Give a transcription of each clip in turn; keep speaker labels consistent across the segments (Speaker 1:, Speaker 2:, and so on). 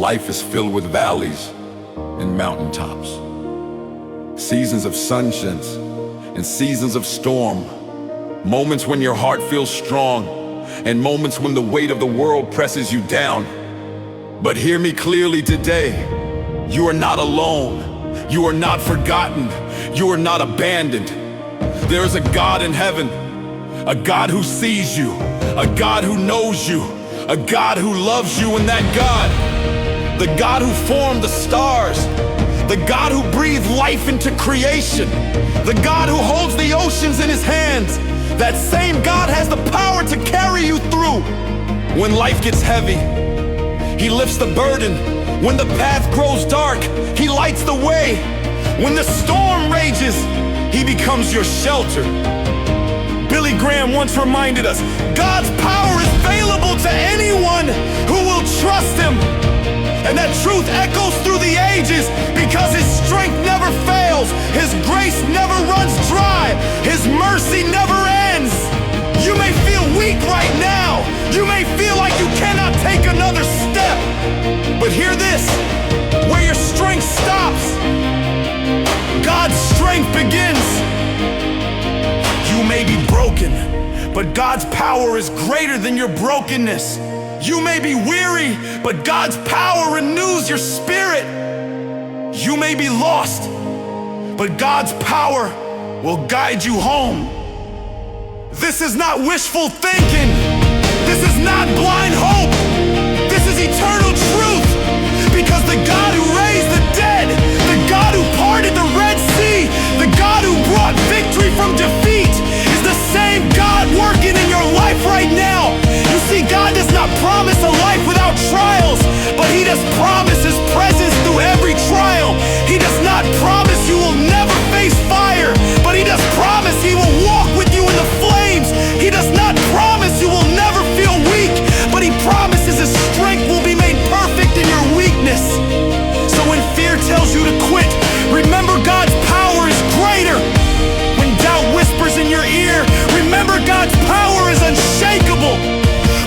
Speaker 1: Life is filled with valleys and mountaintops, seasons of sunshine and seasons of storm, moments when your heart feels strong and moments when the weight of the world presses you down. But hear me clearly today, you are not alone, you are not forgotten, you are not abandoned. There is a God in heaven, a God who sees you, a God who knows you, a God who loves you, and that God, the God who formed the stars, the God who breathed life into creation, the God who holds the oceans in his hands, that same God has the power to carry you through. When life gets heavy, he lifts the burden. When the path grows dark, he lights the way. When the storm rages, he becomes your shelter. Billy Graham once reminded us, God's power is available to anyone who will trust him. And that truth echoes through the ages because his strength never fails, his grace never runs dry, his mercy never ends. You may feel weak right now, you may feel like you cannot take another step, but hear this, where your strength stops, God's strength begins. You may be broken, but God's power is greater than your brokenness. You may be weary, but God's power renews your spirit. You may be lost, but God's power will guide you home. This is not wishful thinking. This is not blind hope. This is eternal truth. Because the God who raised the dead, the God who parted the Red Sea, the God who brought victory from defeat, is the same God working in your life right now. You see, God does not promise a life without trials, but he does promise his presence through every trial. He does not promise you will never face fire, but he does promise he will walk with you in the flames. He does not promise you will never feel weak, but he promises his strength will be made perfect in your weakness. So when fear tells you to quit, remember God's power is greater. When doubt whispers in your ear, remember God's power is unshakable.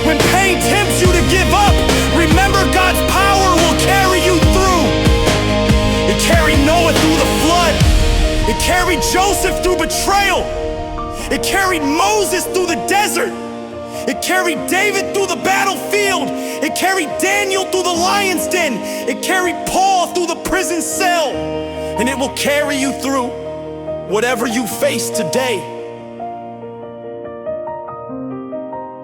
Speaker 1: When pain tempts you to give up, remember God's power will carry you through. It carried Noah through the flood. It carried Joseph through betrayal. It carried Moses through the desert. It carried David through the battlefield. It carried Daniel through the lion's den. It carried Paul through the prison cell. And it will carry you through whatever you face today.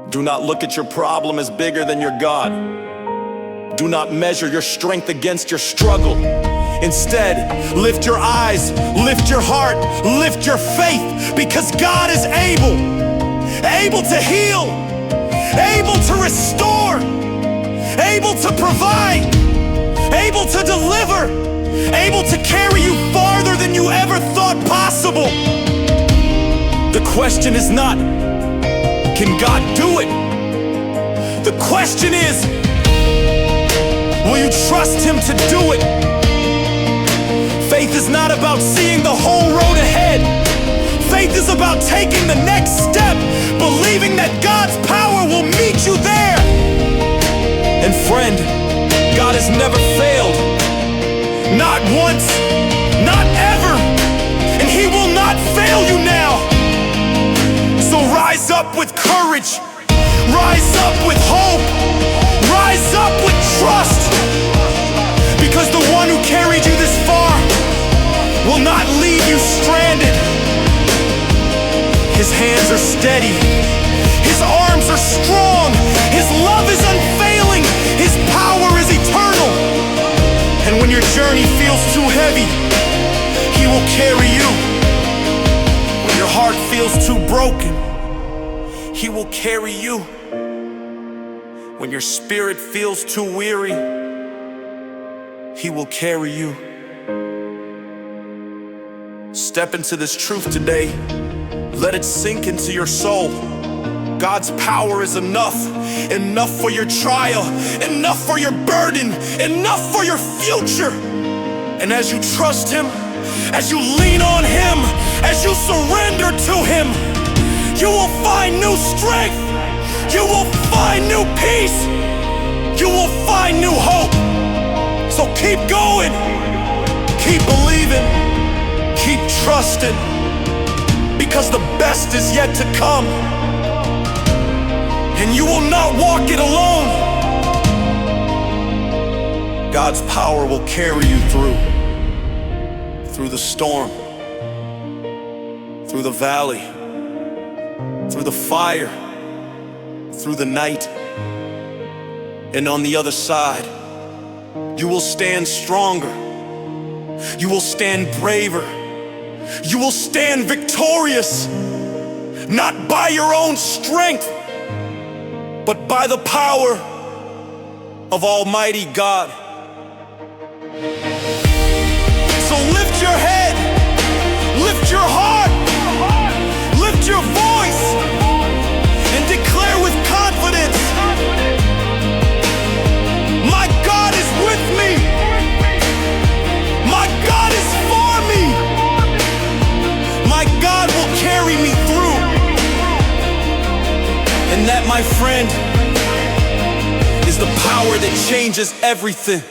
Speaker 1: Do not look at your problem as bigger than your God. Do not measure your strength against your struggle. Instead, lift your eyes, lift your heart, lift your faith, because God is able to heal, able to restore, able to provide, able to deliver, able to carry you farther than you ever thought possible. The question is not, can God do it? The question is, will you trust him to do it? Faith is not about seeing the whole road ahead. Faith is about taking the next step, believing that God's power will meet you there. And friend, God has never failed. Not once, not ever. And he will not fail you now. So rise up with courage. Rise up with hope. Rise up with trust. Because the one who carried you this far will not leave you stranded. His hands are steady. His arms are strong. His love is unfailing. His power is eternal. And when your journey feels too heavy, he will carry you. When your heart feels too broken, he will carry you. When your spirit feels too weary, he will carry you. Step into this truth today. Let it sink into your soul. God's power is enough. Enough for your trial, enough for your burden, enough for your future. And as you trust him, as you lean on him, as you surrender to him, you will find new strength. You will find new peace. You will find new hope.
Speaker 2: So keep going, keep believing, keep trusting, because the best is yet to come, and you will not walk it alone. God's power will carry you through the storm, through the valley, through the fire, through the night. And on the other side, you will stand stronger, you will stand braver, you will stand victorious, not by your own strength, but by the power of Almighty God. So lift your head, lift your heart, lift your voice, and declare with confidence, my God is with me, my God is for me, my God will carry me through. And that, my friend, is the power that changes everything.